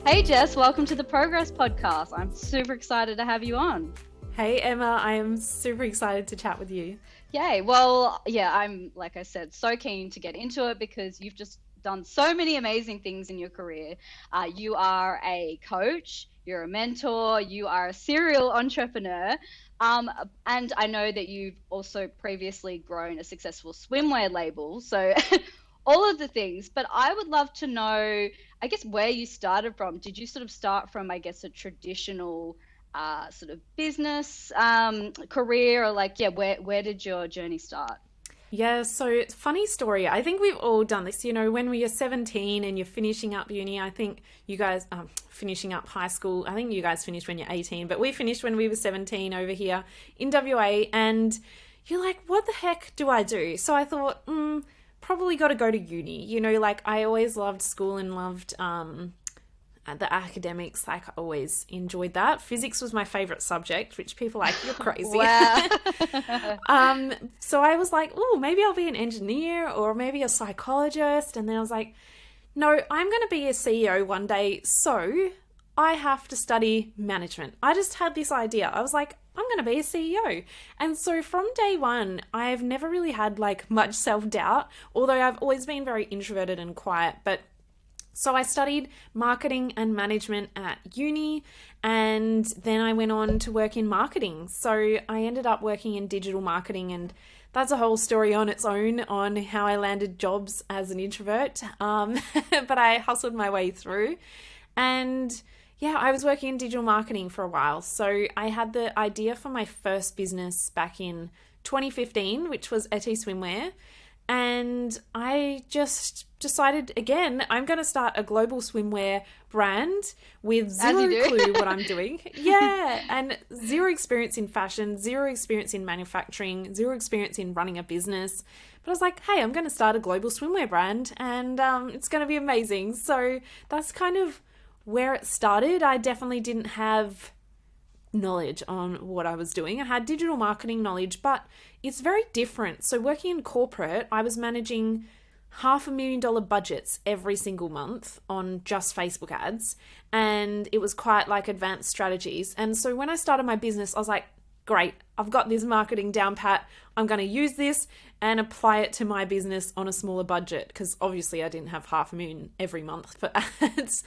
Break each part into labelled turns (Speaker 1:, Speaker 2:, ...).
Speaker 1: Hey Jess, welcome to the Progress Podcast. I'm super excited to have you on.
Speaker 2: Hey Emma, I am super excited to chat with you.
Speaker 1: Yay. Well, yeah, I'm, like I said, so keen to get into it because you've just done so many amazing things in your career. You are a coach, you're a mentor, you are a serial entrepreneur. And I know that you've also previously grown a successful swimwear label. So all of the things, but I would love to know, I guess, where you started from. Did you sort of start from, I guess, a traditional sort of business career, or like, yeah, where did your journey start?
Speaker 2: Yeah, so funny story. I think we've all done this. When we are 17 and you're finishing up uni, I think you guys, finishing up high school, I think you guys finished when you're 18, but we finished when we were 17 over here in WA. And you're like, what the heck do I do? So I thought, probably got to go to uni. Like I always loved school and loved the academics. Like I always enjoyed that. Physics was my favorite subject, which people are like, you're crazy.
Speaker 1: Wow.
Speaker 2: So I was like, oh, maybe I'll be an engineer or maybe a psychologist. And then I was like, no, I'm going to be a CEO one day. So I have to study management. I just had this idea. I was like, I'm going to be a CEO. And so from day one, I've never really had like much self-doubt, although I've always been very introverted and quiet. But so I studied marketing and management at uni, and then I went on to work in marketing. So I ended up working in digital marketing, and that's a whole story on its own on how I landed jobs as an introvert. But I hustled my way through. And yeah, I was working in digital marketing for a while. So I had the idea for my first business back in 2015, which was Ete Swimwear. And I just decided, again, I'm going to start a global swimwear brand with zero clue what I'm doing. Yeah, and zero experience in fashion, zero experience in manufacturing, zero experience in running a business. But I was like, hey, I'm going to start a global swimwear brand, and it's going to be amazing. So that's kind of where it started. I definitely didn't have knowledge on what I was doing. I had digital marketing knowledge, but it's very different. So working in corporate, I was managing $500,000 budgets every single month on just Facebook ads. And it was quite like advanced strategies. And so when I started my business, I was like, great, I've got this marketing down pat. I'm going to use this and apply it to my business on a smaller budget, because obviously I didn't have $500,000 every month for ads.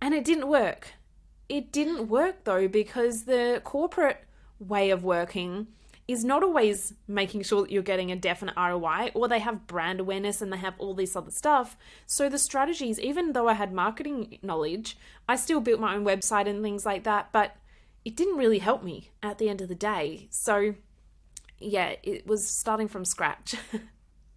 Speaker 2: And it didn't work. It didn't work though, because the corporate way of working is not always making sure that you're getting a definite ROI, or they have brand awareness and they have all this other stuff. So the strategies, even though I had marketing knowledge, I still built my own website and things like that, but it didn't really help me at the end of the day. So yeah, it was starting from scratch.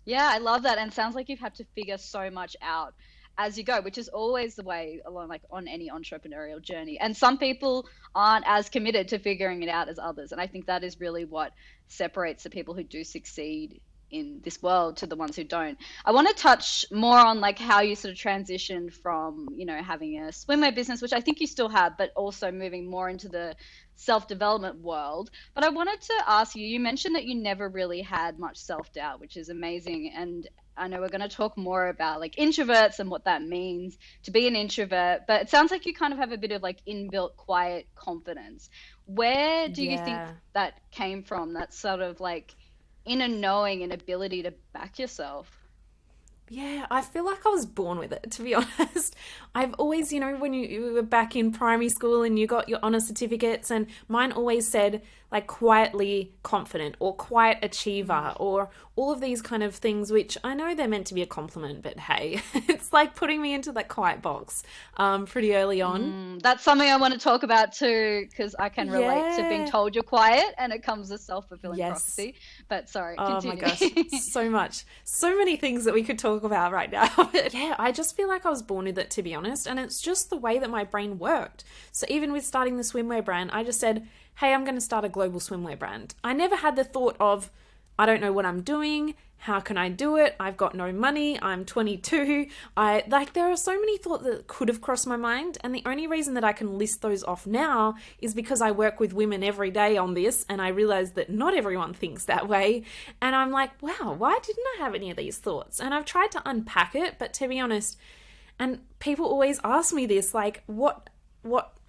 Speaker 1: Yeah, I love that. And sounds like you've had to figure so much out as you go, which is always the way along, like on any entrepreneurial journey. And some people aren't as committed to figuring it out as others. And I think that is really what separates the people who do succeed in this world to the ones who don't. I want to touch more on like how you sort of transitioned from, having a swimwear business, which I think you still have, but also moving more into the self-development world. But I wanted to ask you, you mentioned that you never really had much self-doubt, which is amazing. And I know we're going to talk more about like introverts and what that means to be an introvert, but it sounds like you kind of have a bit of like inbuilt quiet confidence. Where do you think that came from? That sort of like inner knowing and ability to back yourself?
Speaker 2: Yeah, I feel like I was born with it, to be honest. I've always, when you were back in primary school and you got your honour certificates, and mine always said like quietly confident or quiet achiever or all of these kind of things, which I know they're meant to be a compliment, but hey, it's like putting me into that quiet box pretty early on.
Speaker 1: That's something I want to talk about too, because I can relate to being told you're quiet, and it comes as self-fulfilling prophecy. But sorry, continue.
Speaker 2: Oh my gosh, so much. So many things that we could talk about right now. Yeah, I just feel like I was born with it, to be honest, and it's just the way that my brain worked. So even with starting the swimwear brand, I just said, hey, I'm going to start a global swimwear brand. I never had the thought of, I don't know what I'm doing. How can I do it? I've got no money. I'm 22. There are so many thoughts that could have crossed my mind. And the only reason that I can list those off now is because I work with women every day on this. And I realize that not everyone thinks that way. And I'm like, wow, why didn't I have any of these thoughts? And I've tried to unpack it. But to be honest, And people always ask me this, like, what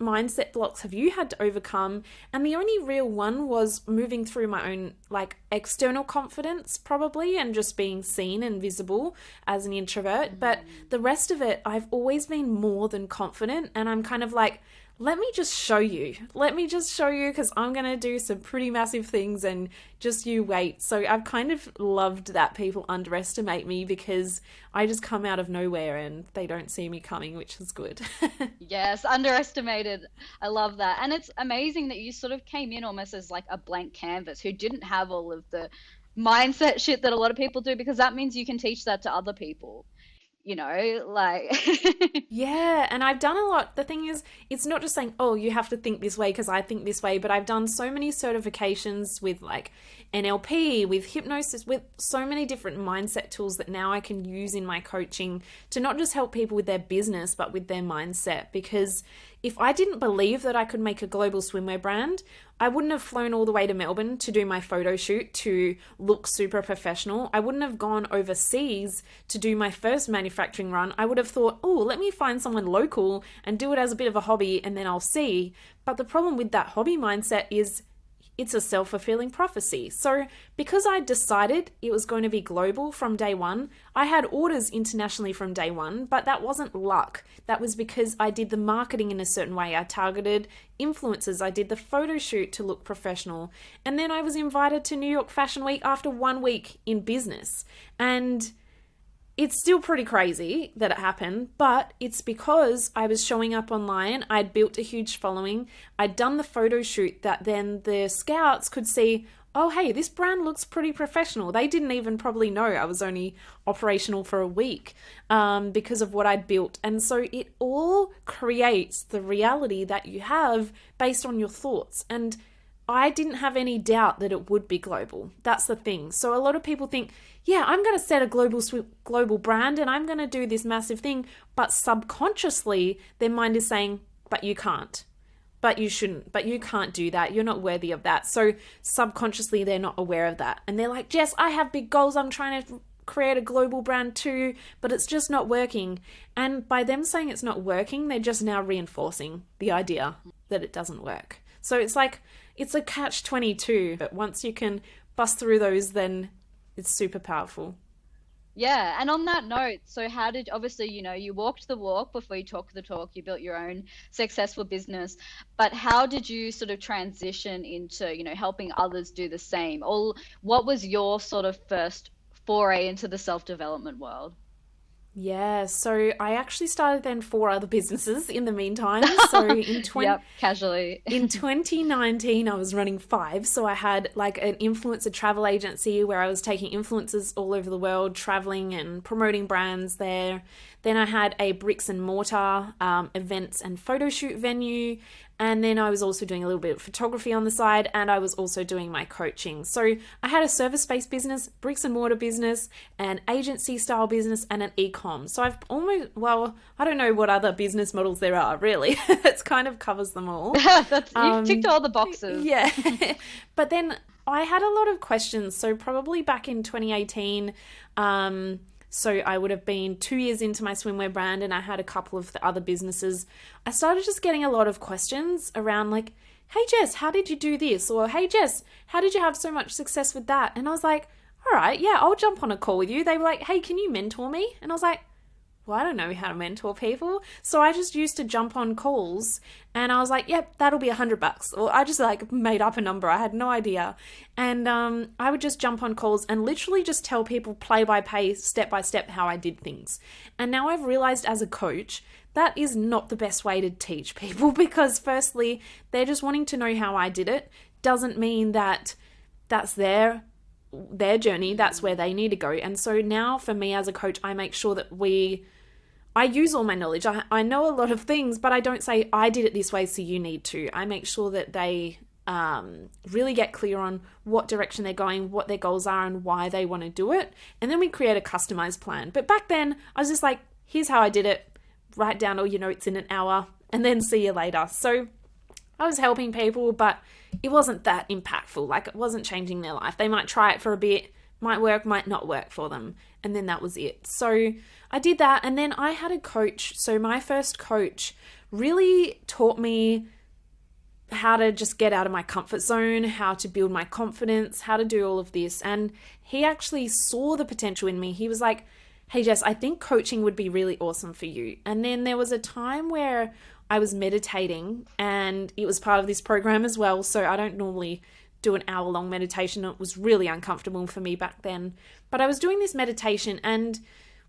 Speaker 2: mindset blocks have you had to overcome? And the only real one was moving through my own like external confidence, probably, and just being seen and visible as an introvert. But the rest of it, I've always been more than confident, and I'm kind of like, let me just show you. Let me just show you, because I'm going to do some pretty massive things, and just you wait. So I've kind of loved that people underestimate me, because I just come out of nowhere and they don't see me coming, which is good.
Speaker 1: Yes, underestimated. I love that. And it's amazing that you sort of came in almost as like a blank canvas who didn't have all of the mindset shit that a lot of people do, because that means you can teach that to other people, like
Speaker 2: Yeah, and I've done a lot. The thing is, it's not just saying, oh, you have to think this way because I think this way, but I've done so many certifications with like NLP, with hypnosis, with so many different mindset tools that now I can use in my coaching to not just help people with their business, but with their mindset. Because if I didn't believe that I could make a global swimwear brand, I wouldn't have flown all the way to Melbourne to do my photo shoot to look super professional. I wouldn't have gone overseas to do my first manufacturing run. I would have thought, oh, let me find someone local and do it as a bit of a hobby, and then I'll see. But the problem with that hobby mindset is it's a self-fulfilling prophecy. So because I decided it was going to be global from day one, I had orders internationally from day one, but that wasn't luck. That was because I did the marketing in a certain way. I targeted influencers. I did the photo shoot to look professional. And then I was invited to New York Fashion Week after 1 week in business. And it's still pretty crazy that it happened, but it's because I was showing up online. I'd built a huge following. I'd done the photo shoot that then the scouts could see, oh, hey, this brand looks pretty professional. They didn't even probably know I was only operational for a week because of what I'd built. And so it all creates the reality that you have based on your thoughts. And I didn't have any doubt that it would be global. That's the thing. So a lot of people think, yeah, I'm going to set a global brand and I'm going to do this massive thing. But subconsciously, their mind is saying, but you can't. But you shouldn't. But you can't do that. You're not worthy of that. So subconsciously, they're not aware of that. And they're like, Jess, I have big goals. I'm trying to create a global brand too, but it's just not working. And by them saying it's not working, they're just now reinforcing the idea that it doesn't work. So it's like, it's a catch-22, but once you can bust through those, then it's super powerful.
Speaker 1: Yeah, and on that note, so how did, obviously, you walked the walk before you talked the talk, you built your own successful business, but how did you sort of transition into, helping others do the same? Or what was your sort of first foray into the self-development world?
Speaker 2: Yeah, so I actually started then 4 other businesses in the meantime. So
Speaker 1: Yep, casually.
Speaker 2: in 2019, I was running 5. So I had like an influencer travel agency where I was taking influencers all over the world, traveling and promoting brands there. Then I had a bricks and mortar events and photo shoot venue. And then I was also doing a little bit of photography on the side, and I was also doing my coaching. So I had a service-based business, bricks and mortar business, an agency style business, and an e-com. So I've I don't know what other business models there are, really. It kind of covers them all.
Speaker 1: You've ticked all the boxes.
Speaker 2: Yeah. But then I had a lot of questions. So probably back in 2018, so I would have been 2 years into my swimwear brand, and I had a couple of the other businesses. I started just getting a lot of questions around like, hey Jess, how did you do this? Or hey Jess, how did you have so much success with that? And I was like, all right, yeah, I'll jump on a call with you. They were like, hey, can you mentor me? And I was like, well, I don't know how to mentor people. So I just used to jump on calls and I was like, yep, that'll be $100. Or I just like made up a number. I had no idea. And I would just jump on calls and literally just tell people play by play, step by step how I did things. And now I've realized as a coach, that is not the best way to teach people, because firstly, they're just wanting to know how I did it. Doesn't mean that that's their journey, that's where they need to go. And so now for me as a coach, I make sure that I use all my knowledge. I know a lot of things, but I don't say I did it this way, so you need to. I make sure that they really get clear on what direction they're going, what their goals are, and why they want to do it. And then we create a customized plan. But back then I was just like, here's how I did it. Write down all your notes in an hour and then see you later. So I was helping people, but it wasn't that impactful. Like, it wasn't changing their life. They might try it for a bit, might work, might not work for them. And then that was it. So I did that. And then I had a coach. So my first coach really taught me how to just get out of my comfort zone, how to build my confidence, how to do all of this. And he actually saw the potential in me. He was like, hey, Jess, I think coaching would be really awesome for you. And then there was a time where I was meditating, and it was part of this program as well. So I don't normally do an hour-long meditation. It was really uncomfortable for me back then. But I was doing this meditation, and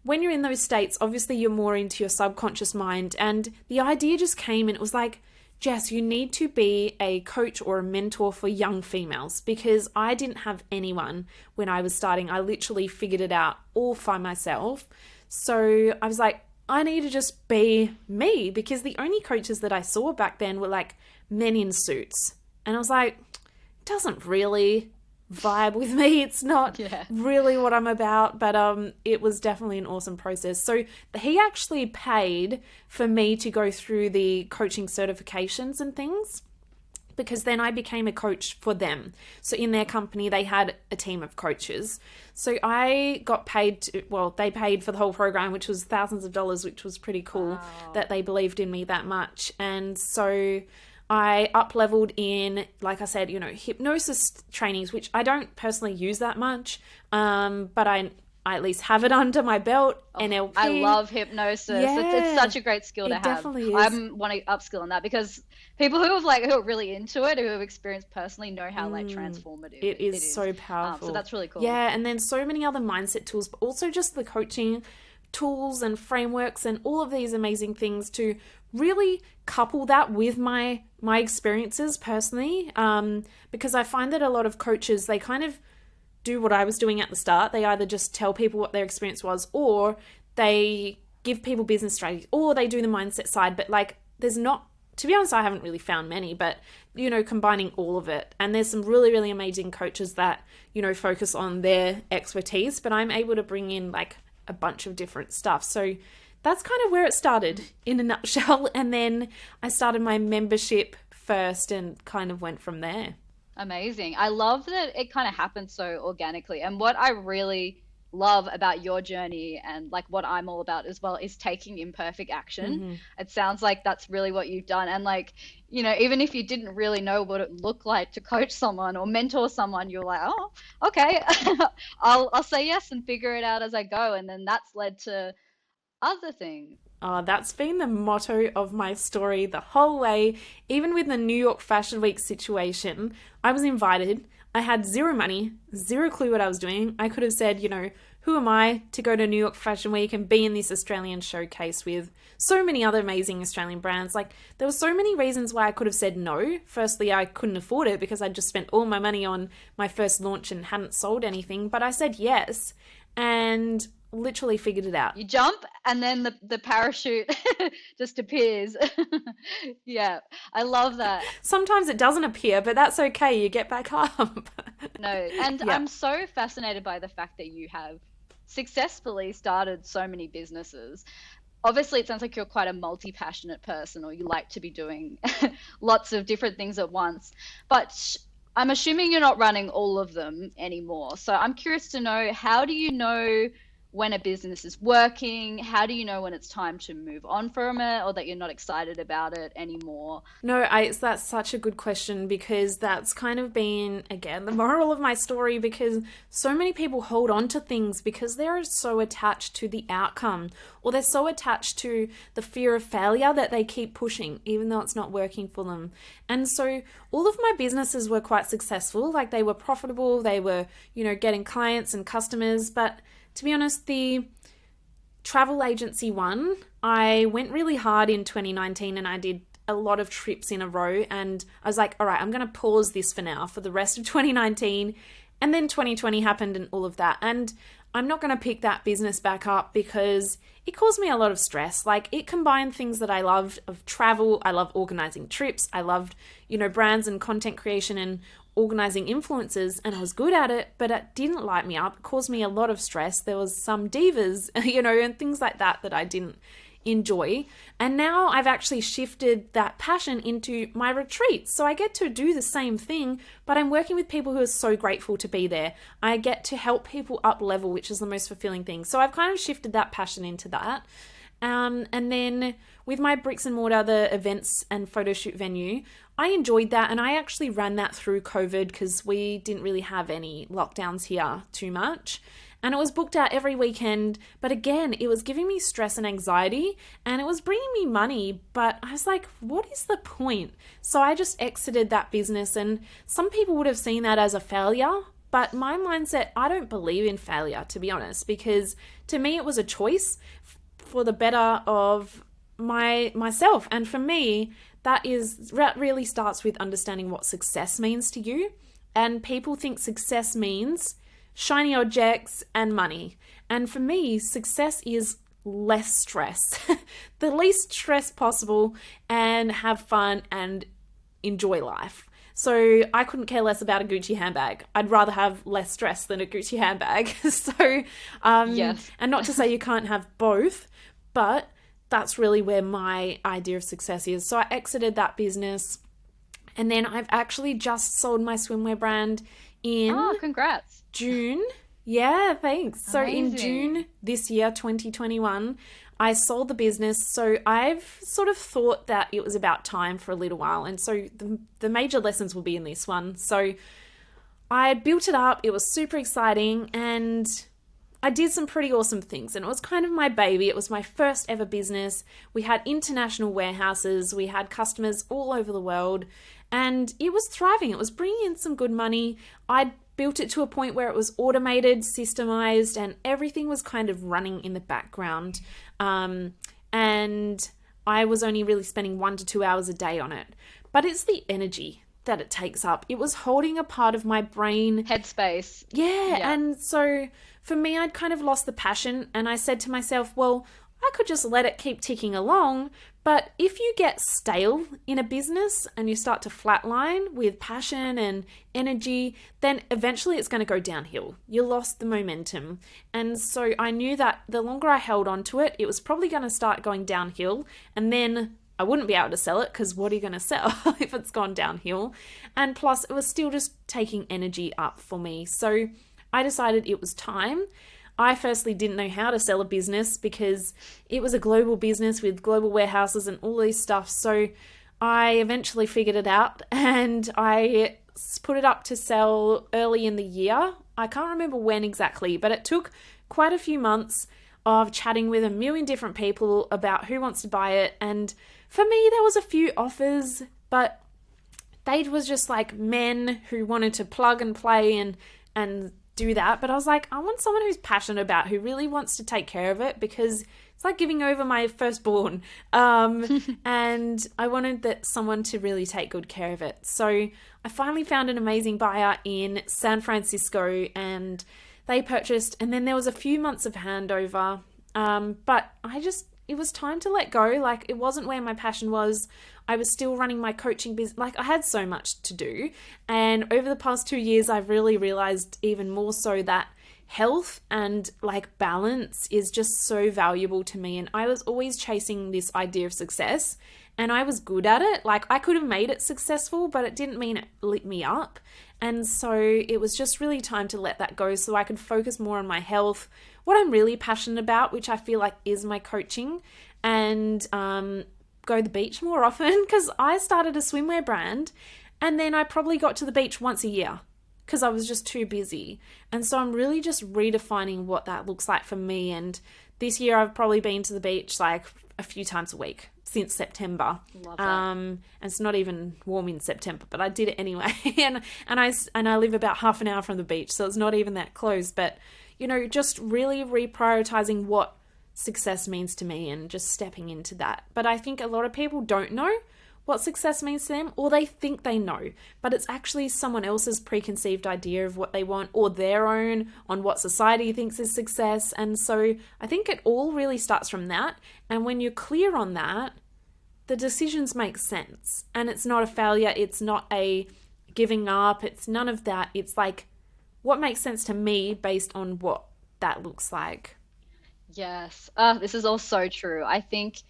Speaker 2: when you're in those states, obviously you're more into your subconscious mind. And the idea just came, and it was like, Jess, you need to be a coach or a mentor for young females, because I didn't have anyone when I was starting. I literally figured it out all by myself. So I was like, I need to just be me, because the only coaches that I saw back then were like men in suits. And I was like, it doesn't really vibe with me. It's not really what I'm about, but it was definitely an awesome process. So he actually paid for me to go through the coaching certifications and things, because then I became a coach for them. So in their company, they had a team of coaches. So I got paid they paid for the whole program, which was thousands of dollars, which was pretty cool that they believed in me that much. And so I up-leveled in, like I said, hypnosis trainings, which I don't personally use that much, but I at least have it under my belt. NLP.
Speaker 1: I love hypnosis.
Speaker 2: Yeah,
Speaker 1: it's such a great skill to have.
Speaker 2: Definitely is.
Speaker 1: I want to upskill on that, because people who are really into it, who have experienced personally, know how transformative
Speaker 2: it is. So powerful.
Speaker 1: So that's really cool.
Speaker 2: Yeah, and then so many other mindset tools, but also just the coaching tools and frameworks and all of these amazing things to really couple that with my experiences personally, because I find that a lot of coaches, they kind of do what I was doing at the start. They either just tell people what their experience was, or they give people business strategies, or they do the mindset side. But like, there's not, to be honest, I haven't really found many, but combining all of it. And there's some really, really amazing coaches that, focus on their expertise, but I'm able to bring in like a bunch of different stuff. So that's kind of where it started in a nutshell. And then I started my membership first and kind of went from there.
Speaker 1: Amazing. I love that it kind of happened so organically. And what I really love about your journey, and like what I'm all about as well, is taking imperfect action. Mm-hmm. It sounds like that's really what you've done. And like, even if you didn't really know what it looked like to coach someone or mentor someone, you're like, oh, okay, I'll say yes and figure it out as I go. And then that's led to other things.
Speaker 2: That's been the motto of my story the whole way. Even with the New York Fashion Week situation, I was invited. I had zero money, zero clue what I was doing. I could have said, who am I to go to New York Fashion Week and be in this Australian showcase with so many other amazing Australian brands? Like, there were so many reasons why I could have said no. Firstly, I couldn't afford it because I'd just spent all my money on my first launch and hadn't sold anything. But I said yes, and literally figured it out.
Speaker 1: You jump and then the parachute just appears. Yeah, I love that.
Speaker 2: Sometimes it doesn't appear, but that's okay. You get back up.
Speaker 1: No, and yeah. I'm so fascinated by the fact that you have successfully started so many businesses. Obviously, it sounds like you're quite a multi-passionate person, or you like to be doing lots of different things at once. But I'm assuming you're not running all of them anymore. So I'm curious to know, how do you know when a business is working? How do you know when it's time to move on from it, or that you're not excited about it anymore?
Speaker 2: No, that's such a good question, because that's kind of been, again, the moral of my story, because so many people hold on to things because they're so attached to the outcome, or they're so attached to the fear of failure that they keep pushing, even though it's not working for them. And so all of my businesses were quite successful. Like, they were profitable, they were, getting clients and customers, but to be honest, the travel agency one, I went really hard in 2019 and I did a lot of trips in a row, and I was like, all right, I'm going to pause this for now for the rest of 2019. And then 2020 happened and all of that. And I'm not going to pick that business back up because it caused me a lot of stress. Like, it combined things that I loved of travel. I love organizing trips. I loved, brands and content creation and organizing influencers, and I was good at it, but it didn't light me up. It caused me a lot of stress. There was some divas, and things like that I didn't enjoy. And now I've actually shifted that passion into my retreats. So I get to do the same thing, but I'm working with people who are so grateful to be there. I get to help people up level, which is the most fulfilling thing. So I've kind of shifted that passion into that. And then with my bricks and mortar, the events and photo shoot venue, I enjoyed that. And I actually ran that through COVID because we didn't really have any lockdowns here too much. And it was booked out every weekend. But again, it was giving me stress and anxiety and it was bringing me money. But I was like, what is the point? So I just exited that business. And some people would have seen that as a failure. But my mindset, I don't believe in failure, to be honest, because to me, it was a choice for the better of myself. And for me, that really starts with understanding what success means to you. And people think success means shiny objects and money. And for me, success is less stress, the least stress possible, and have fun and enjoy life. So I couldn't care less about a Gucci handbag. I'd rather have less stress than a Gucci handbag. So,
Speaker 1: yes.
Speaker 2: And not to say you can't have both, but that's really where my idea of success is. So I exited that business, and then I've actually just sold my swimwear brand in
Speaker 1: congrats.
Speaker 2: June. Yeah, thanks. So
Speaker 1: Amazing.
Speaker 2: in June this year, 2021, I sold the business. So I've sort of thought that it was about time for a little while. And so the major lessons will be in this one. So I built it up. It was super exciting and I did some pretty awesome things. And it was kind of my baby. It was my first ever business. We had international warehouses. We had customers all over the world. And it was thriving. It was bringing in some good money. I'd built it to a point where it was automated, systemized, and everything was kind of running in the background. And I was only really spending 1 to 2 hours a day on it. But it's the energy that it takes up. It was holding a part of my brain.
Speaker 1: Headspace.
Speaker 2: Yeah. And so for me, I'd kind of lost the passion. And I said to myself, well, I could just let it keep ticking along. But if you get stale in a business and you start to flatline with passion and energy, then eventually it's going to go downhill. You lost the momentum. And so I knew that the longer I held on to it, it was probably going to start going downhill. And then I wouldn't be able to sell it because what are you going to sell if it's gone downhill? And plus, it was still just taking energy up for me. So I decided it was time. I firstly didn't know how to sell a business because it was a global business with global warehouses and all these stuff. So I eventually figured it out and I put it up to sell early in the year. I can't remember when exactly, but it took quite a few months of chatting with a million different people about who wants to buy it. And for me, there was a few offers, but they was just like men who wanted to plug and play and do that. But I was like, I want someone who's passionate about, who really wants to take care of it, because it's like giving over my firstborn. And I wanted someone to really take good care of it. So I finally found an amazing buyer in San Francisco and they purchased, and then there was a few months of handover. But it was time to let go. Like, it wasn't where my passion was. I was still running my coaching business. Like, I had so much to do. And over the past 2 years, I've really realized even more so that health and like balance is just so valuable to me. And I was always chasing this idea of success and I was good at it. Like, I could have made it successful, but it didn't mean it lit me up. And so it was just really time to let that go so I could focus more on my health, what I'm really passionate about, which I feel like is my coaching, and go to the beach more often, because I started a swimwear brand and then I probably got to the beach once a year because I was just too busy. And so I'm really just redefining what that looks like for me. And this year I've probably been to the beach like a few times a week since September.
Speaker 1: Love that.
Speaker 2: And it's not even warm in September, but I did it anyway. and I live about half an hour from the beach, so it's not even that close. But, you know, just really reprioritizing what success means to me and just stepping into that. But I think a lot of people don't know what success means to them, or they think they know, but it's actually someone else's preconceived idea of what they want, or their own on what society thinks is success. And so I think it all really starts from that. And when you're clear on that, the decisions make sense. And it's not a failure. It's not a giving up. It's none of that. It's like, what makes sense to me based on what that looks like.
Speaker 1: Yes. This is all so true. I think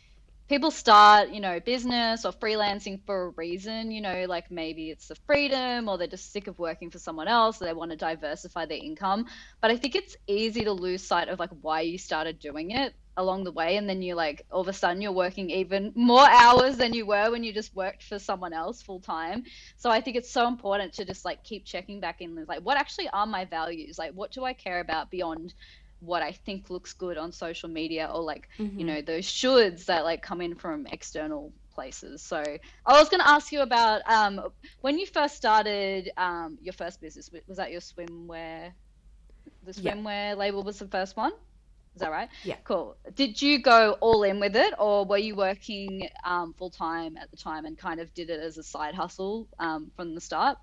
Speaker 1: people start, business or freelancing for a reason, like maybe it's the freedom or they're just sick of working for someone else, so they want to diversify their income. But I think it's easy to lose sight of like why you started doing it along the way. And then you like all of a sudden you're working even more hours than you were when you just worked for someone else full time. So I think it's so important to just like keep checking back in with like what actually are my values? Like what do I care about beyond what I think looks good on social media or like,
Speaker 2: Mm-hmm.
Speaker 1: those shoulds that like come in from external places. So I was going to ask you about when you first started your first business, was that your swimwear? The
Speaker 2: Yeah,
Speaker 1: swimwear label was the first one? Is that right?
Speaker 2: yeah.
Speaker 1: Cool. Did you go all in with it or were you working full time at the time and kind of did it as a side hustle from the start?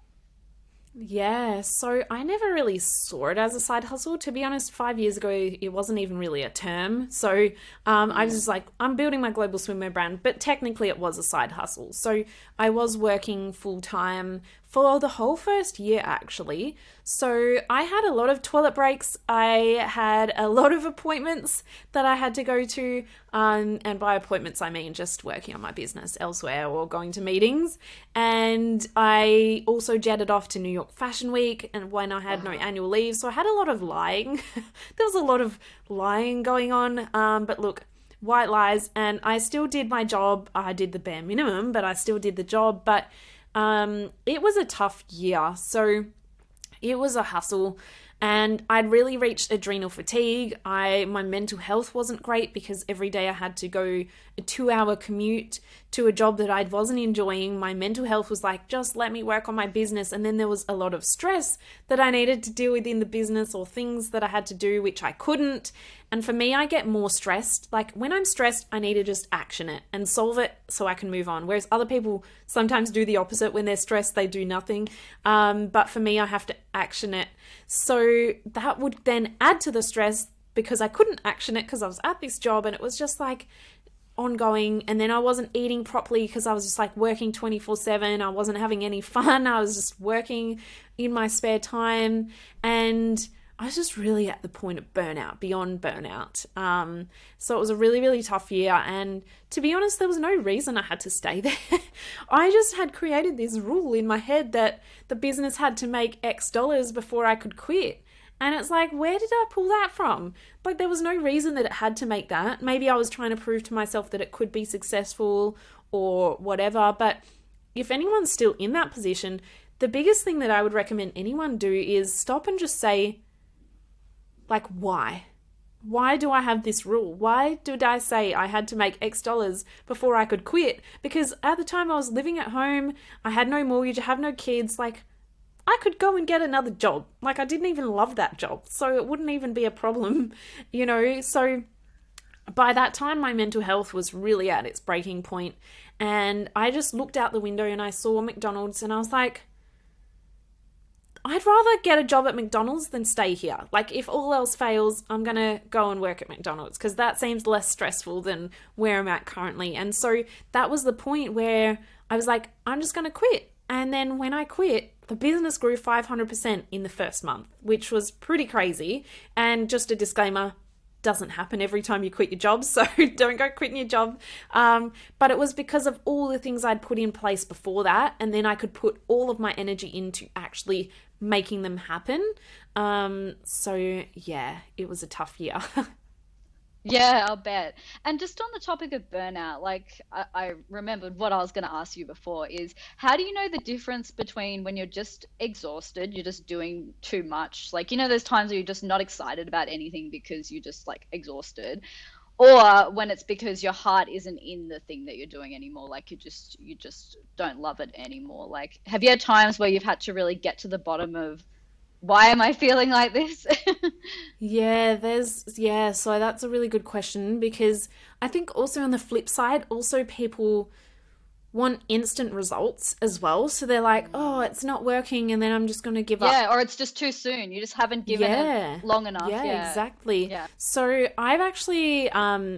Speaker 2: Yeah, so I never really saw it as a side hustle. To be honest, 5 years ago, it wasn't even really a term. So I was
Speaker 1: Mm.
Speaker 2: just like, I'm building my global swimwear brand, but technically it was a side hustle. So I was working full time for the whole first year, actually. So I had a lot of toilet breaks. I had a lot of appointments that I had to go to. And by appointments, I mean just working on my business elsewhere or going to meetings. And I also jetted off to New York Fashion Week and when I had no
Speaker 1: Wow.
Speaker 2: annual leave. So I had a lot of lying. There was a lot of lying going on. But look, white lies. And I still did my job. I did the bare minimum, but I still did the job. But it was a tough year. So it was a hustle and I'd really reached adrenal fatigue. My mental health wasn't great because every day I had to go a 2 hour commute to a job that I wasn't enjoying. My mental health was like, just let me work on my business. And then there was a lot of stress that I needed to deal with in the business or things that I had to do, which I couldn't. And for me, I get more stressed. Like when I'm stressed, I need to just action it and solve it so I can move on. Whereas other people sometimes do the opposite. When they're stressed, they do nothing. But for me, I have to action it. So that would then add to the stress because I couldn't action it because I was at this job and it was just like ongoing. And then I wasn't eating properly because I was just like working 24/7. I wasn't having any fun. I was just working in my spare time. And I was just really at the point of burnout, beyond burnout. So it was a really, really tough year. And to be honest, there was no reason I had to stay there. I just had created this rule in my head that the business had to make X dollars before I could quit. And it's like, where did I pull that from? Like, there was no reason that it had to make that. Maybe I was trying to prove to myself that it could be successful or whatever. But if anyone's still in that position, the biggest thing that I would recommend anyone do is stop and just say, like, why? Why do I have this rule? Why did I say I had to make X dollars before I could quit? Because at the time I was living at home, I had no mortgage, I have no kids, like, I could go and get another job. Like, I didn't even love that job, so it wouldn't even be a problem, you know? So by that time, my mental health was really at its breaking point, and I just looked out the window and I saw McDonald's, and I was like, I'd rather get a job at McDonald's than stay here. Like, if all else fails, I'm going to go and work at McDonald's because that seems less stressful than where I'm at currently. And so that was the point where I was like, I'm just going to quit. And then when I quit, the business grew 500% in the first month, which was pretty crazy. And just a disclaimer, doesn't happen every time you quit your job, so don't go quitting your job. But it was because of all the things I'd put in place before that, and then I could put all of my energy into actually making them happen. So yeah, it was a tough year.
Speaker 1: Yeah, I'll bet. And just on the topic of burnout, like I remembered what I was going to ask you before is how do you know the difference between when you're just exhausted, you're just doing too much? Like, there's times where you're just not excited about anything because you're just like exhausted, or when it's because your heart isn't in the thing that you're doing anymore, like you just don't love it anymore. Like, have you had times where you've had to really get to the bottom of why am I feeling like this?
Speaker 2: Yeah, so that's a really good question because I think also on the flip side, also people want instant results as well. So they're like, oh, it's not working, and then I'm just going to give up.
Speaker 1: Yeah, or it's just too soon. You just haven't given it
Speaker 2: Yeah,
Speaker 1: long enough.
Speaker 2: yeah,
Speaker 1: Yeah.
Speaker 2: exactly.
Speaker 1: Yeah.
Speaker 2: So I've actually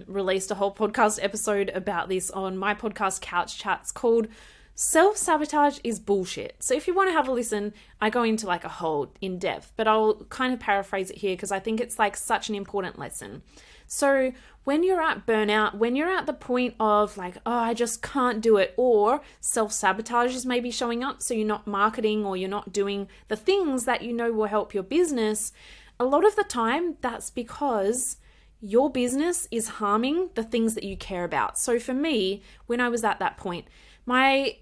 Speaker 2: released a whole podcast episode about this on my podcast Couch Chats called Self-Sabotage is Bullshit. So if you want to have a listen, I go into like a whole in depth, but I'll kind of paraphrase it here because I think it's like such an important lesson. So when you're at burnout, when you're at the point of like, oh, I just can't do it, or self-sabotage is maybe showing up, so you're not marketing or you're not doing the things that you know will help your business, a lot of the time that's because your business is harming the things that you care about. So for me, when I was at that point, I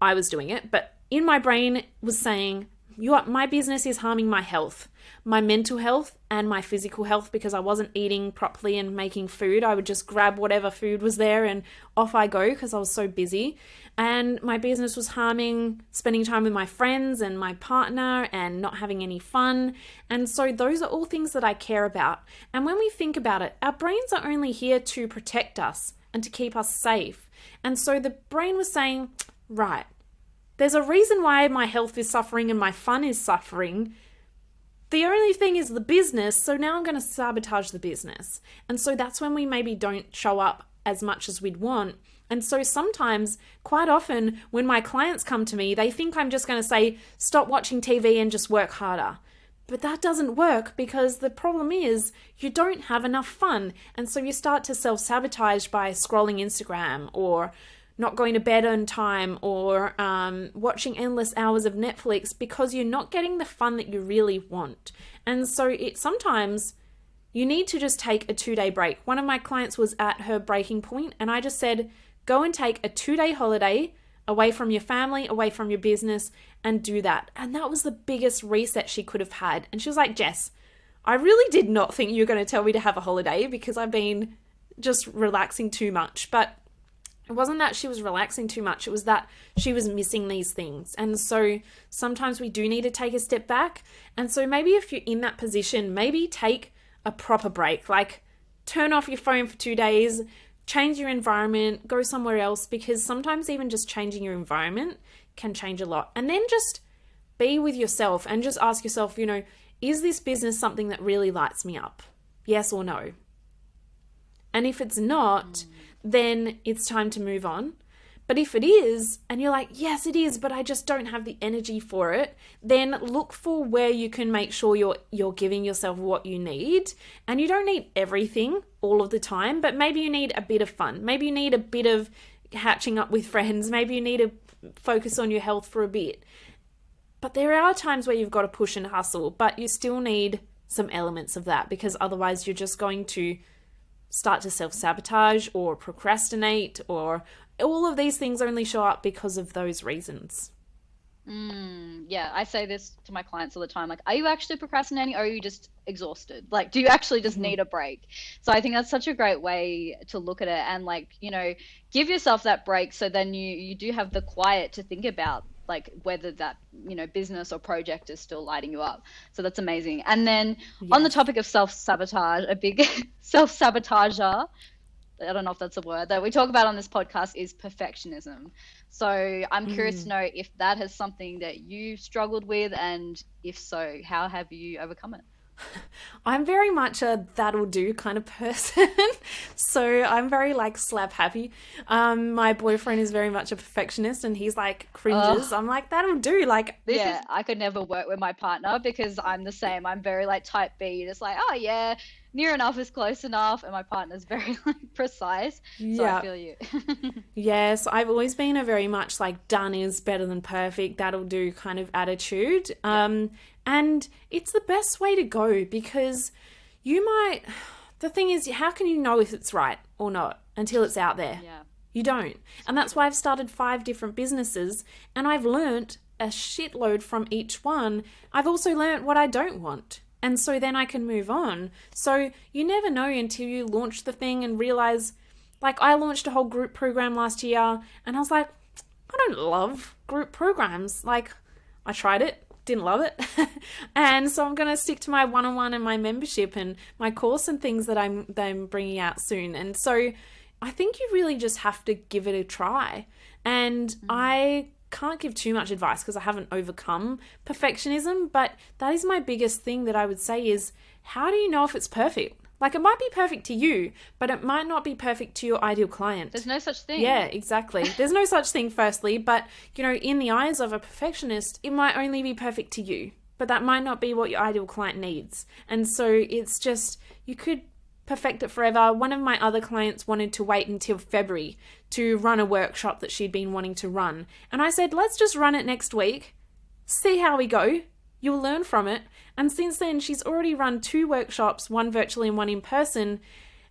Speaker 2: was doing it, but in my brain was saying, my business is harming my health, my mental health and my physical health, because I wasn't eating properly and making food. I would just grab whatever food was there and off I go because I was so busy. And my business was harming spending time with my friends and my partner and not having any fun. And so those are all things that I care about. And when we think about it, our brains are only here to protect us and to keep us safe. And so the brain was saying, right, there's a reason why my health is suffering and my fun is suffering. The only thing is the business, so now I'm going to sabotage the business. And so that's when we maybe don't show up as much as we'd want. And so sometimes, quite often, when my clients come to me, they think I'm just going to say, stop watching TV and just work harder. But that doesn't work, because the problem is you don't have enough fun. And so you start to self-sabotage by scrolling Instagram or not going to bed on time or watching endless hours of Netflix, because you're not getting the fun that you really want. And so sometimes you need to just take a 2-day break. One of my clients was at her breaking point, and I just said, go and take a 2-day holiday away from your family, away from your business, and do that. And that was the biggest reset she could have had. And she was like, Jess, I really did not think you were going to tell me to have a holiday, because I've been just relaxing too much. But it wasn't that she was relaxing too much. It was that she was missing these things. And so sometimes we do need to take a step back. And so maybe if you're in that position, maybe take a proper break, like turn off your phone for 2 days, change your environment, go somewhere else, because sometimes even just changing your environment can change a lot. And then just be with yourself and just ask yourself, is this business something that really lights me up? Yes or no? And if it's not, then it's time to move on. But if it is, and you're like, yes, it is, but I just don't have the energy for it, then look for where you can make sure you're giving yourself what you need. And you don't need everything all of the time, but maybe you need a bit of fun. Maybe you need a bit of catching up with friends. Maybe you need to focus on your health for a bit. But there are times where you've got to push and hustle, but you still need some elements of that, because otherwise you're just going to start to self-sabotage or procrastinate, or all of these things only show up because of those reasons.
Speaker 1: Yeah, I say this to my clients all the time. Like, are you actually procrastinating, or are you just exhausted? Like, do you actually just need a break? So I think that's such a great way to look at it, and like, give yourself that break, so then you do have the quiet to think about like whether that business or project is still lighting you up. So that's amazing. And then on the topic of self-sabotage, a big self-sabotager, I don't know if that's a word, that we talk about on this podcast is perfectionism. So I'm curious to know if that is something that you struggled with, and if so, how have you overcome it?
Speaker 2: I'm very much a that'll do kind of person. So I'm very like slap happy. My boyfriend is very much a perfectionist, and he's like cringes. I'm like, that'll do. Like,
Speaker 1: I could never work with my partner, because I'm the same. I'm very like type B, just like, oh yeah, near enough is close enough. And my partner's very like precise. So I feel you.
Speaker 2: Yes, I've always been a very much like done is better than perfect, that'll do kind of attitude. And it's the best way to go, because the thing is, how can you know if it's right or not until it's out there?
Speaker 1: Yeah.
Speaker 2: You don't. And that's why I've started 5 different businesses, and I've learnt a shitload from each one. I've also learnt what I don't want. And so then I can move on. So you never know until you launch the thing and realize, like, I launched a whole group program last year, and I was like, I don't love group programs. Like, I tried it, didn't love it. And so I'm going to stick to my one-on-one and my membership and my course and things that I'm bringing out soon. And so I think you really just have to give it a try. And I can't give too much advice because I haven't overcome perfectionism, but that is my biggest thing that I would say is, how do you know if it's perfect? Like, it might be perfect to you, but it might not be perfect to your ideal client.
Speaker 1: There's no such thing.
Speaker 2: Yeah, exactly. There's no such thing, firstly, but, in the eyes of a perfectionist, it might only be perfect to you, but that might not be what your ideal client needs. And so it's just, you could perfect it forever. One of my other clients wanted to wait until February to run a workshop that she'd been wanting to run. And I said, let's just run it next week. See how we go. You'll learn from it. And since then, she's already run 2 workshops, one virtually and one in person.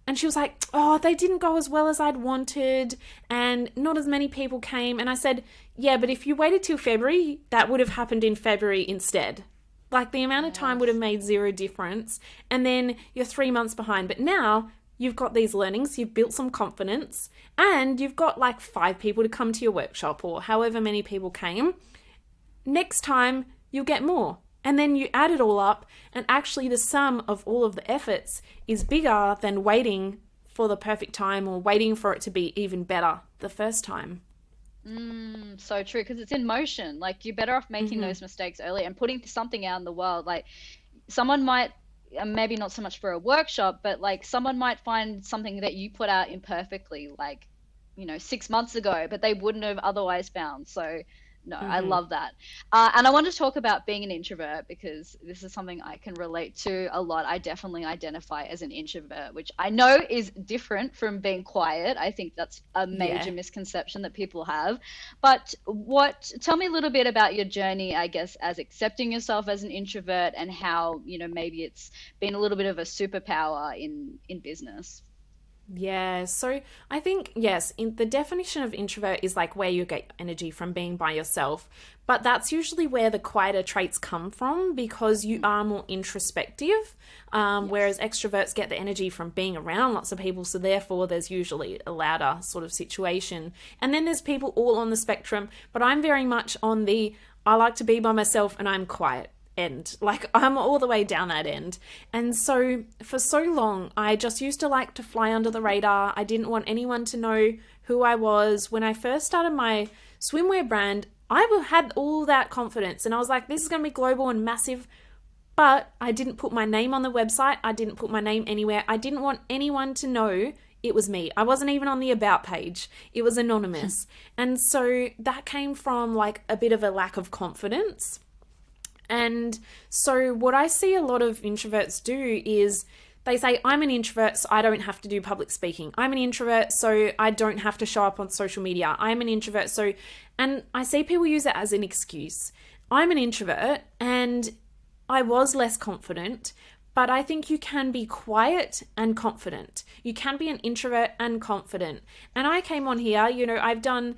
Speaker 2: And she was like, oh, they didn't go as well as I'd wanted and not as many people came. And I said, yeah, but if you waited till February, that would have happened in February instead. Like the amount of time would have made 0 difference. And then you're 3 months behind. But now you've got these learnings, you've built some confidence, and you've got like 5 people to come to your workshop or however many people came. Next time, you'll get more. And then you add it all up, and actually the sum of all of the efforts is bigger than waiting for the perfect time or waiting for it to be even better the first time.
Speaker 1: So true, because it's in motion. Like, you're better off making those mistakes early and putting something out in the world. Like, someone might, maybe not so much for a workshop, but like someone might find something that you put out imperfectly, like, 6 months ago, but they wouldn't have otherwise found. So no, I love that. And I want to talk about being an introvert, because this is something I can relate to a lot. I definitely identify as an introvert, which I know is different from being quiet. I think that's a major misconception that people have. But tell me a little bit about your journey, I guess, as accepting yourself as an introvert, and how, maybe it's been a little bit of a superpower in business.
Speaker 2: Yeah, so I think, yes, the definition of introvert is like where you get energy from being by yourself, but that's usually where the quieter traits come from, because you are more introspective, whereas extroverts get the energy from being around lots of people, so therefore there's usually a louder sort of situation. And then there's people all on the spectrum, but I'm very much on the I like to be by myself and I'm quiet end. Like, I'm all the way down that end. And so for so long, I just used to like to fly under the radar. I didn't want anyone to know who I was. When I first started my swimwear brand, I had all that confidence and I was like, this is going to be global and massive, but I didn't put my name on the website. I didn't put my name anywhere. I didn't want anyone to know it was me. I wasn't even on the about page. It was anonymous. And so that came from like a bit of a lack of confidence. And so what I see a lot of introverts do is they say, I'm an introvert, so I don't have to do public speaking. I'm an introvert, so I don't have to show up on social media. I'm an introvert, and I see people use it as an excuse. I'm an introvert and I was less confident, but I think you can be quiet and confident. You can be an introvert and confident. And I came on here, I've done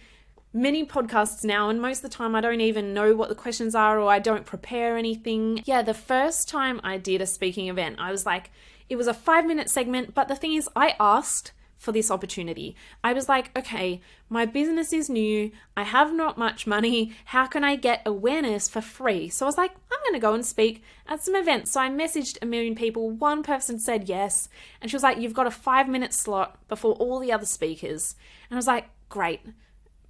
Speaker 2: many podcasts now, and most of the time I don't even know what the questions are, or I don't prepare anything. Yeah, the first time I did a speaking event, I was like, it was a 5-minute segment, but the thing is, I asked for this opportunity. I was like, okay, my business is new, I have not much money, how can I get awareness for free? So I was like, I'm going to go and speak at some events. So I messaged 1 million people, one person said yes, and she was like, you've got a 5-minute slot before all the other speakers. And I was like, great.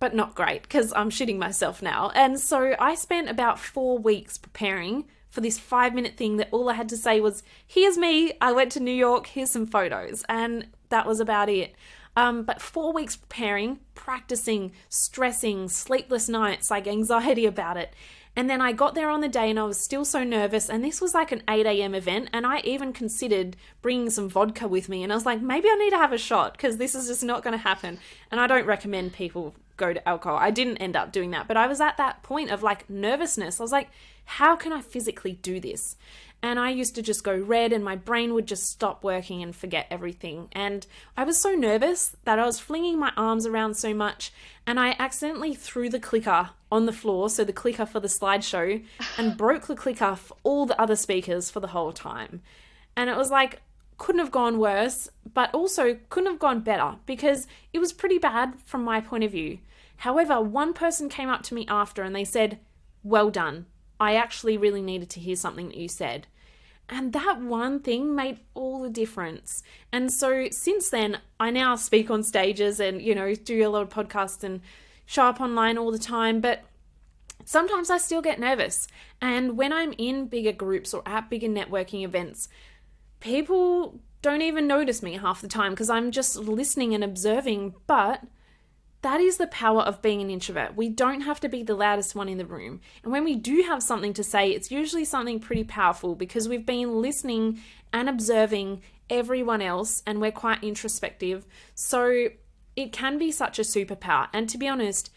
Speaker 2: But not great, because I'm shitting myself now. And so I spent about 4 weeks preparing for this 5-minute thing that all I had to say was, here's me, I went to New York, here's some photos. And that was about it. But 4 weeks preparing, practicing, stressing, sleepless nights, like anxiety about it. And then I got there on the day and I was still so nervous. And this was like an 8 a.m. event. And I even considered bringing some vodka with me. And I was like, maybe I need to have a shot, because this is just not going to happen. And I don't recommend people go to alcohol. I didn't end up doing that. But I was at that point of like nervousness. I was like, how can I physically do this? And I used to just go red and my brain would just stop working and forget everything. And I was so nervous that I was flinging my arms around so much, and I accidentally threw the clicker on the floor, so the clicker for the slideshow, and broke the clicker for all the other speakers for the whole time. And it was like, couldn't have gone worse, but also couldn't have gone better, because it was pretty bad from my point of view. However, one person came up to me after and they said, well done. I actually really needed to hear something that you said. And that one thing made all the difference. And so since then, I now speak on stages and, do a lot of podcasts and show up online all the time. But sometimes I still get nervous. And when I'm in bigger groups or at bigger networking events, people don't even notice me half the time because I'm just listening and observing. But that is the power of being an introvert. We don't have to be the loudest one in the room. And when we do have something to say, it's usually something pretty powerful because we've been listening and observing everyone else and we're quite introspective. So it can be such a superpower. And to be honest,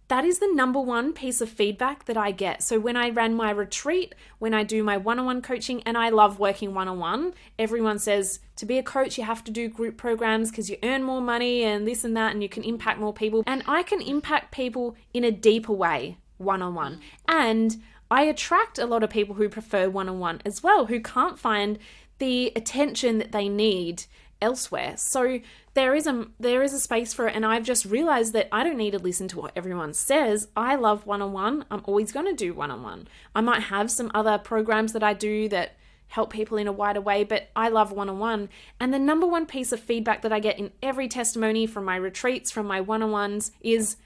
Speaker 2: that is the number one piece of feedback that I get. So when I ran my retreat, when I do my one-on-one coaching, and I love working one-on-one, everyone says to be a coach, you have to do group programs because you earn more money and this and that, and you can impact more people. And I can impact people in a deeper way, one-on-one. And I attract a lot of people who prefer one-on-one as well, who can't find the attention that they need elsewhere. So there is a space for it, and I've just realized that I don't need to listen to what everyone says. I love one-on-one. I'm always going to do one-on-one. I might have some other programs that I do that help people in a wider way, but I love one-on-one. And the number one piece of feedback that I get in every testimony from my retreats, from my one-on-ones is,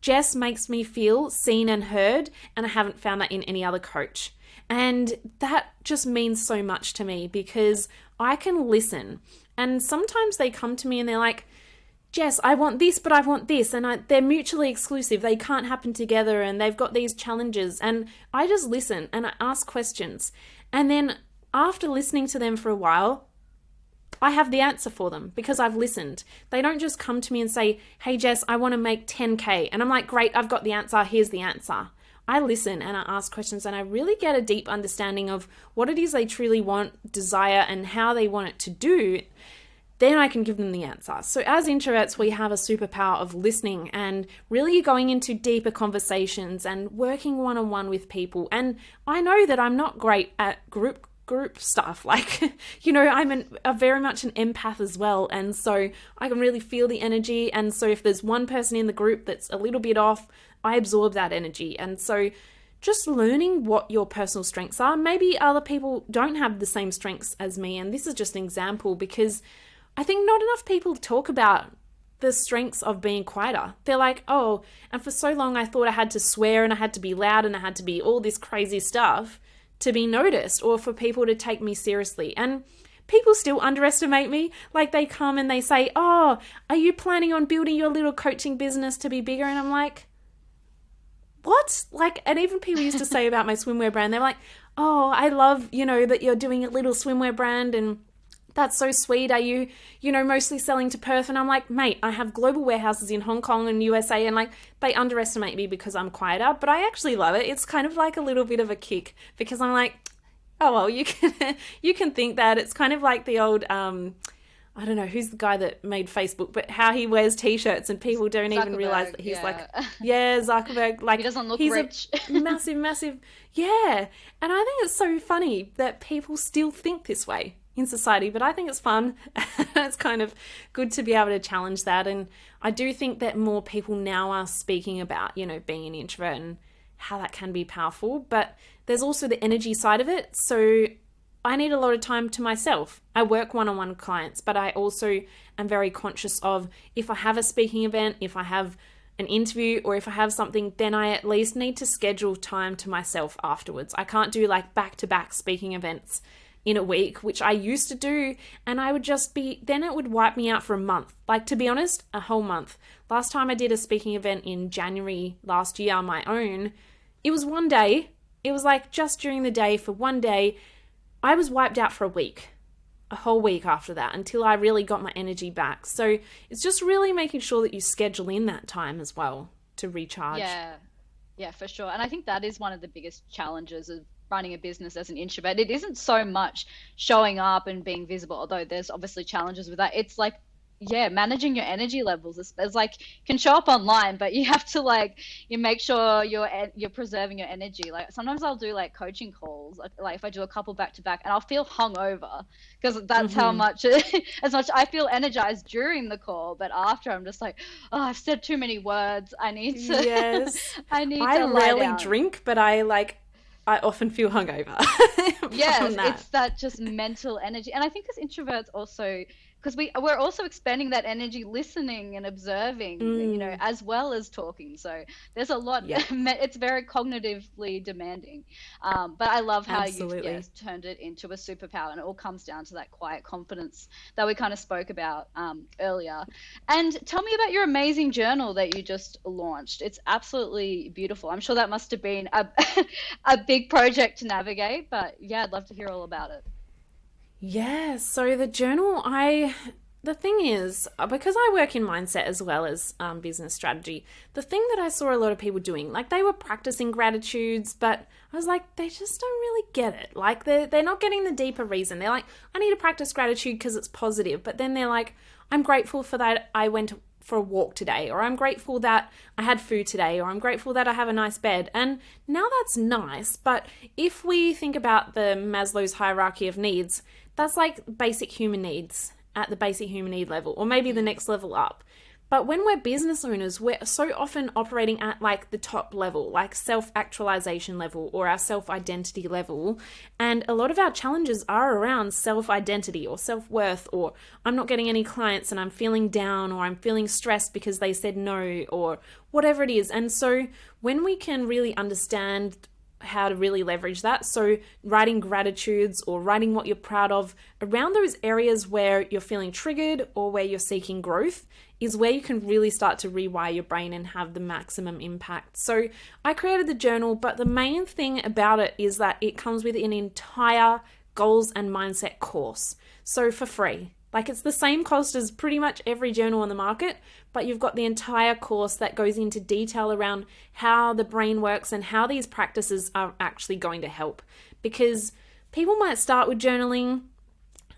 Speaker 2: Jess makes me feel seen and heard, and I haven't found that in any other coach. And that just means so much to me because I can listen. And sometimes they come to me and they're like, Jess, I want this, but I want this. And they're mutually exclusive. They can't happen together and they've got these challenges. And I just listen and I ask questions. And then after listening to them for a while, I have the answer for them because I've listened. They don't just come to me and say, hey, Jess, I want to make 10K. And I'm like, great, I've got the answer. Here's the answer. I listen and I ask questions and I really get a deep understanding of what it is they truly want, desire, and how they want it to do. Then I can give them the answer. So as introverts, we have a superpower of listening and really going into deeper conversations and working one-on-one with people. And I know that I'm not great at group stuff. Like, I'm a very much an empath as well. And so I can really feel the energy. And so if there's one person in the group that's a little bit off, I absorb that energy. And so just learning what your personal strengths are. Maybe other people don't have the same strengths as me. And this is just an example because I think not enough people talk about the strengths of being quieter. They're like, oh, and for so long I thought I had to swear and I had to be loud and I had to be all this crazy stuff to be noticed or for people to take me seriously. And people still underestimate me. Like they come and they say, oh, are you planning on building your little coaching business to be bigger? And I'm like, what? Like, and even people used to say about my swimwear brand, they're like, oh, I love, that you're doing a little swimwear brand and that's so sweet. Are you, mostly selling to Perth? And I'm like, mate, I have global warehouses in Hong Kong and USA, and like they underestimate me because I'm quieter, but I actually love it. It's kind of like a little bit of a kick because I'm like, oh, well, you can think that. It's kind of like the old, I don't know who's the guy that made Facebook, but how he wears t-shirts and people don't even realize that he's Zuckerberg. Like
Speaker 1: he doesn't look
Speaker 2: he's
Speaker 1: rich.
Speaker 2: A massive. Yeah. And I think it's so funny that people still think this way in society, but I think it's fun. It's kind of good to be able to challenge that. And I do think that more people now are speaking about, being an introvert and how that can be powerful, but there's also the energy side of it. So I need a lot of time to myself. I work one-on-one with clients, but I also am very conscious of if I have a speaking event, if I have an interview, or if I have something, then I at least need to schedule time to myself afterwards. I can't do like back-to-back speaking events in a week, which I used to do, and I would then it would wipe me out for a month. Like, to be honest, a whole month. Last time I did a speaking event in January last year on my own, it was one day. It was like just during the day for one day. I was wiped out for a whole week after that until I really got my energy back. So it's just really making sure that you schedule in that time as well to recharge.
Speaker 1: Yeah, for sure. And I think that is one of the biggest challenges of running a business as an introvert. It isn't so much showing up and being visible, although there's obviously challenges with that. It's like, managing your energy levels. It's like can show up online, but you have to you make sure you're preserving your energy. Like sometimes I'll do like coaching calls, like if I do a couple back to back, and I'll feel hungover because that's how much as much I feel energized during the call, but after I'm just like, oh, I've said too many words. I need to.
Speaker 2: Yes.
Speaker 1: I
Speaker 2: rarely drink, but I often feel hungover.
Speaker 1: Yes, it's that just mental energy, and I think as introverts also. Because we're also expending that energy listening and observing, as well as talking. So there's a lot. Yeah. It's very cognitively demanding. But I love how you've turned it into a superpower, and it all comes down to that quiet confidence that we kind of spoke about earlier. And tell me about your amazing journal that you just launched. It's absolutely beautiful. I'm sure that must have been a big project to navigate, but yeah, I'd love to hear all about it.
Speaker 2: Yeah, so the journal, the thing is, because I work in mindset as well as business strategy, the thing that I saw a lot of people doing, like they were practicing gratitudes, but I was like, they just don't really get it. Like they're not getting the deeper reason. They're like, I need to practice gratitude because it's positive. But then they're like, I'm grateful for that I went for a walk today, or I'm grateful that I had food today, or I'm grateful that I have a nice bed. And now that's nice, but if we think about the Maslow's hierarchy of needs, that's like basic human needs at the basic human need level, or maybe the next level up. But when we're business owners, we're so often operating at like the top level, like self-actualization level or our self-identity level. And a lot of our challenges are around self-identity or self-worth, or I'm not getting any clients and I'm feeling down, or I'm feeling stressed because they said no, or whatever it is. And so when we can really understand how to really leverage that, so writing gratitudes or writing what you're proud of around those areas where you're feeling triggered or where you're seeking growth, is where you can really start to rewire your brain and have the maximum impact. So I created the journal, but the main thing about it is that it comes with an entire goals and mindset course, so for free. Like it's the same cost as pretty much every journal on the market, but you've got the entire course that goes into detail around how the brain works and how these practices are actually going to help. Because people might start with journaling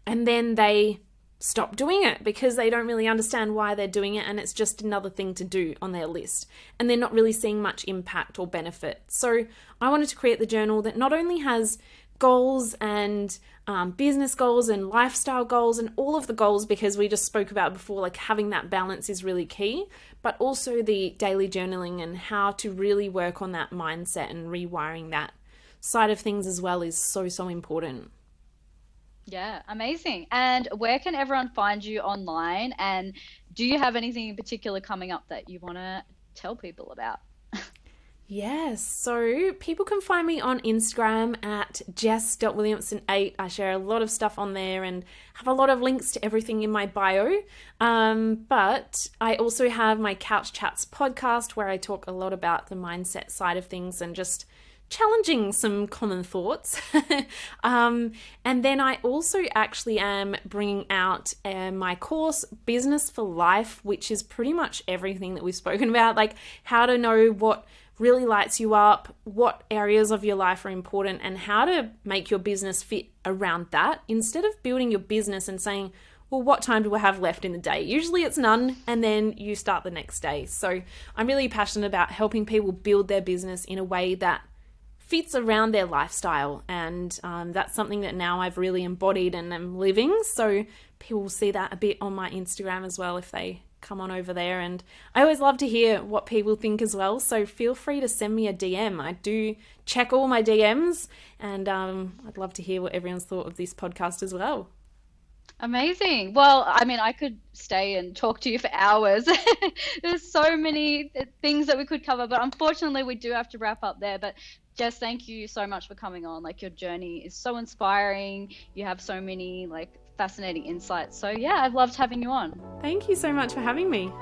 Speaker 2: and then they stop doing it because they don't really understand why they're doing it, and it's just another thing to do on their list, and they're not really seeing much impact or benefit. So I wanted to create the journal that not only has goals and business goals and lifestyle goals and all of the goals, because we just spoke about before, like having that balance is really key, but also the daily journaling and how to really work on that mindset and rewiring that side of things as well is so, so important.
Speaker 1: Yeah, amazing. And where can everyone find you online? And do you have anything in particular coming up that you want to tell people about?
Speaker 2: Yes, so people can find me on Instagram at jess.williamson8. I share a lot of stuff on there and have a lot of links to everything in my bio. But I also have my Couch Chats podcast where I talk a lot about the mindset side of things and just challenging some common thoughts. And then I also actually am bringing out my course, Business for Life, which is pretty much everything that we've spoken about, like how to know what really lights you up, what areas of your life are important, and how to make your business fit around that, instead of building your business and saying, well, what time do I have left in the day? Usually it's none, and then you start the next day. So I'm really passionate about helping people build their business in a way that fits around their lifestyle, and that's something that now I've really embodied and am living. So people will see that a bit on my Instagram as well if they come on over there. And I always love to hear what people think as well, so feel free to send me a DM. I do check all my DMs, and I'd love to hear what everyone's thought of this podcast as well.
Speaker 1: Amazing. Well, I mean, I could stay and talk to you for hours. There's so many things that we could cover, but unfortunately we do have to wrap up there. But Jess, thank you so much for coming on. Like, your journey is so inspiring. You have so many like fascinating insights. So yeah, I've loved having you on.
Speaker 2: Thank you so much for having me.